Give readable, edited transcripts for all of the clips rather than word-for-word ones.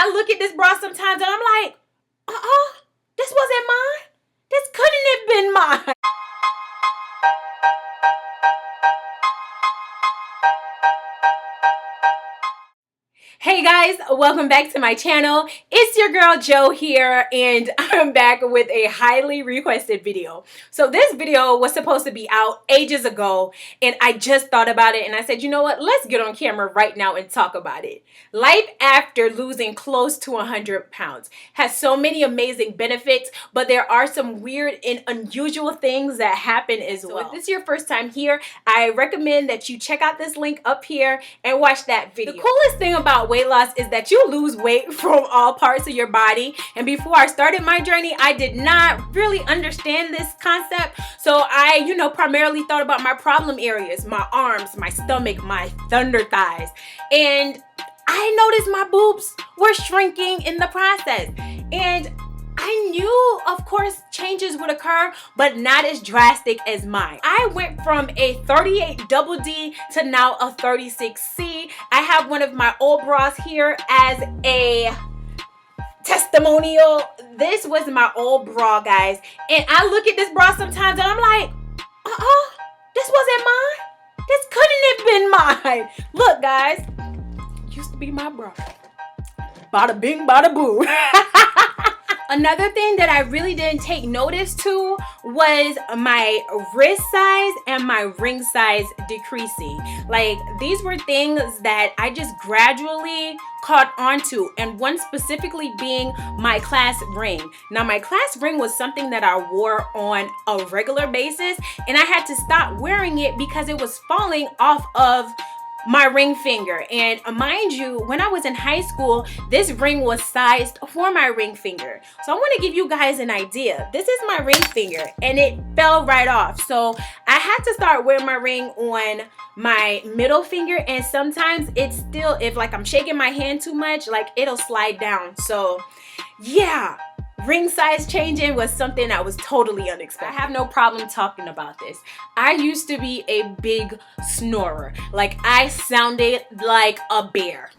I look at this bra sometimes and I'm like, this wasn't mine. This couldn't have been mine. Hey guys, welcome back to my channel. It's your girl Jo here, and I'm back with a highly requested video. So this video was supposed to be out ages ago, and I just thought about it and I said, you know what, let's get on camera right now and talk about it. Life after losing close to 100 pounds has so many amazing benefits, but there are some weird and unusual things that happen as well. So if this is your first time here, I recommend that you check out this link up here and watch that video. The coolest thing about weight loss is that you lose weight from all parts of your body, and before I started my journey I did not really understand this concept, so I primarily thought about my problem areas, my arms, my stomach, my thunder thighs, and I noticed my boobs were shrinking in the process. And I knew, of course, changes would occur, but not as drastic as mine. I went from a 38 double D to now a 36C. I have one of my old bras here as a testimonial. This was my old bra, guys. And I look at this bra sometimes and I'm like, this wasn't mine. This couldn't have been mine. Look, guys, used to be my bra. Bada bing, bada boo. Another thing that I really didn't take notice to was my wrist size and my ring size decreasing. Like, these were things that I just gradually caught onto, and one specifically being my class ring. Now, my class ring was something that I wore on a regular basis, and I had to stop wearing it because it was falling off of my ring finger. And mind you, when I was in high school, this ring was sized for my ring finger. So I want to give you guys an idea. This is my ring finger and it fell right off. So I had to start wearing my ring on my middle finger, and sometimes it's still, if like I'm shaking my hand too much, like it'll slide down. So yeah, ring size changing was something that was totally unexpected. I have no problem talking about this. I used to be a big snorer. Like, I sounded like a bear.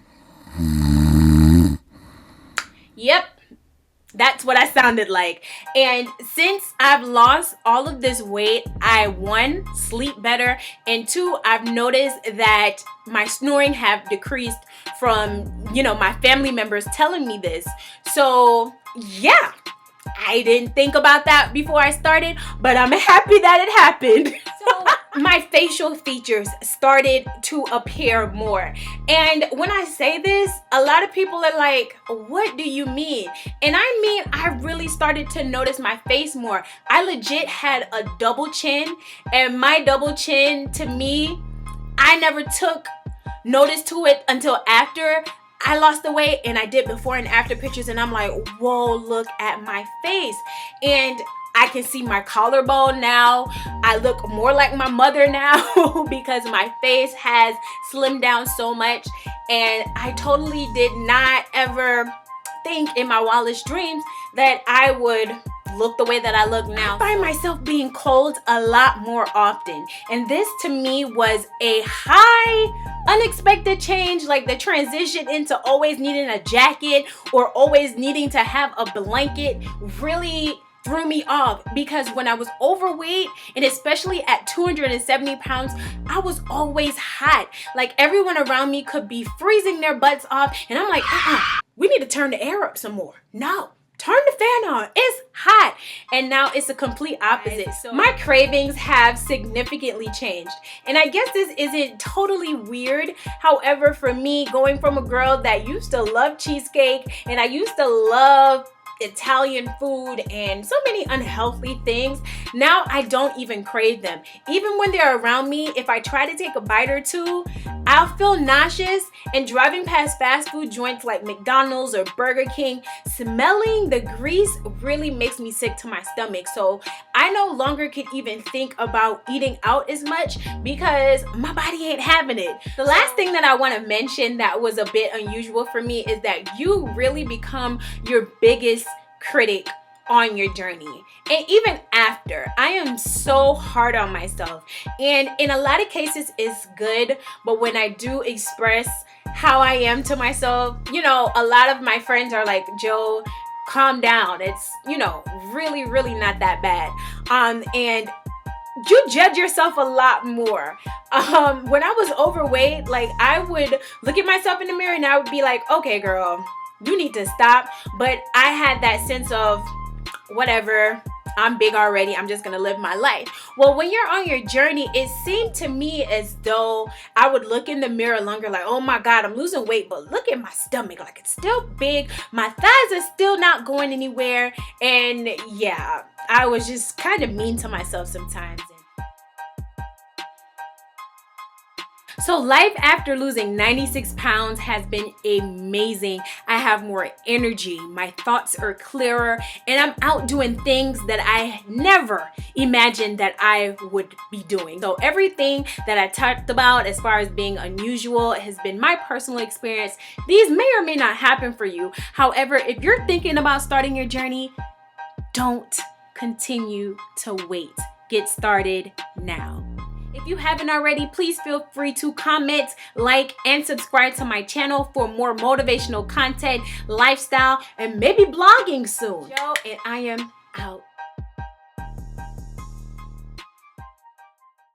Yep, that's what I sounded like. And since I've lost all of this weight, I, one, sleep better, and two, I've noticed that my snoring have decreased from, my family members telling me this. So yeah, I didn't think about that before I started, but I'm happy that it happened. So my facial features started to appear more. And when I say this, a lot of people are like, what do you mean? And I mean, I really started to notice my face more. I legit had a double chin, and my double chin, to me, I never took notice to it until after I lost the weight, and I did before and after pictures, and I'm like, whoa, look at my face. And I can see my collarbone now. I look more like my mother now because my face has slimmed down so much. And I totally did not ever think in my wildest dreams that I would look the way that I look now. I find myself being cold a lot more often, and this to me was a unexpected change. Like, the transition into always needing a jacket or always needing to have a blanket really threw me off, because when I was overweight, and especially at 270 pounds, I was always hot. Like, everyone around me could be freezing their butts off, and I'm like, we need to turn the air up some more. No, turn the fan on, it's hot. And now it's a complete opposite. So my cravings have significantly changed, and I guess this isn't totally weird. However, for me, going from a girl that used to love cheesecake, and I used to love Italian food and so many unhealthy things, now I don't even crave them. Even when they're around me, if I try to take a bite or two, I'll feel nauseous. And driving past fast food joints like McDonald's or Burger King, smelling the grease really makes me sick to my stomach. So I no longer can even think about eating out as much because my body ain't having it. The last thing that I want to mention that was a bit unusual for me is that you really become your biggest critic on your journey and even after. I am so hard on myself, and in a lot of cases it's good, but when I do express how I am to myself, a lot of my friends are like, Joe, calm down, it's really not that bad. And you judge yourself a lot more. When I was overweight, like, I would look at myself in the mirror and I would be like, okay girl, you need to stop. But I had that sense of, whatever, I'm big already, I'm just gonna live my life. Well, when you're on your journey, it seemed to me as though I would look in the mirror longer, like, oh my God, I'm losing weight, but look at my stomach, like, it's still big, my thighs are still not going anywhere. And yeah, I was just kind of mean to myself sometimes. So life after losing 96 pounds has been amazing. I have more energy, my thoughts are clearer, and I'm out doing things that I never imagined that I would be doing. So everything that I talked about as far as being unusual has been my personal experience. These may or may not happen for you. However, if you're thinking about starting your journey, don't continue to wait. Get started now. If you haven't already, please feel free to comment, like, and subscribe to my channel for more motivational content, lifestyle, and maybe blogging soon. Yo, and I am out.